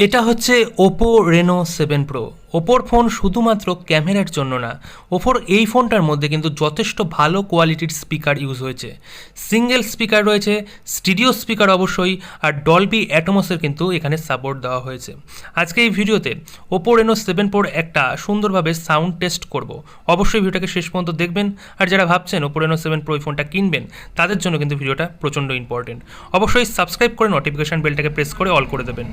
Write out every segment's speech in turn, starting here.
এটা হচ্ছে Oppo Reno 7 pro. ওপোর phone শুধুমাত্র ক্যামেরার জন্য না, ওপোর এই ফোনটার মধ্যে কিন্তু যথেষ্ট ভালো কোয়ালিটির স্পিকার ইউজ হয়েছে। সিঙ্গেল স্পিকার রয়েছে, স্টিডিও স্পিকার অবশ্যই, আর ডলবি অ্যাটমসের কিন্তু এখানে সাপোর্ট দেওয়া হয়েছে। আজকে এই ভিডিওতে ওপো রেনো 7 প্রোর একটা সুন্দরভাবে সাউন্ড টেস্ট করব। অবশ্যই ভিডিওটাকে শেষ পর্যন্ত দেখবেন, আর যারা ভাবছেন ওপো রেনো 7 প্রো এই ফোনটা কিনবেন তাদের জন্য কিন্তু ভিডিওটা প্রচণ্ড ইম্পর্টেন্ট। অবশ্যই সাবস্ক্রাইব করে নোটিফিকেশন বেলটাকে প্রেস করে অল করে দেবেন।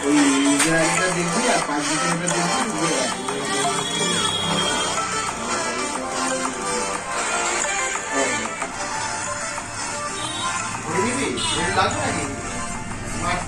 ওই ইসরায়েলটা দেখবি আর পাকিস্তানটা দেখবি। লাগবে নাকি?